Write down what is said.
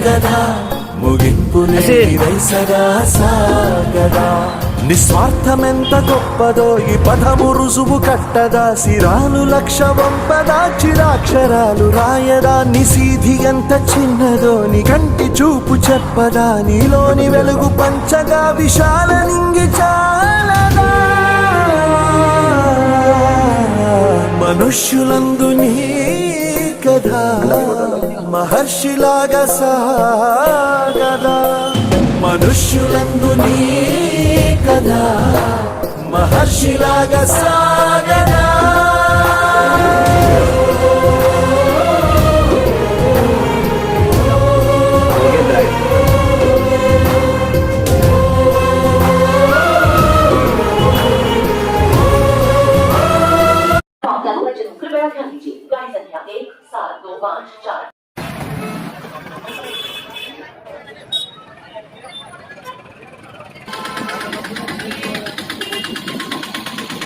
కదా ముగింపు లేనిదై సదా సాగదా నిస్వార్థమెంత గొప్పదో ఈ పదము రుజువు కట్టదా సిరాలు లక్ష వంపదా చిరాక్షరాలు రాయదా నిశీధి ఎంత చిన్నదో నీ కంటి చూపు చెప్పదా నీలోని వెలుగు పంచగా విశాల నింగి చాలదా మనుష్యులందు నీ కథ మహర్షిలాగా సాగదా మనుష్యులందు నీ కథ మహర్షిలాగా సాగదా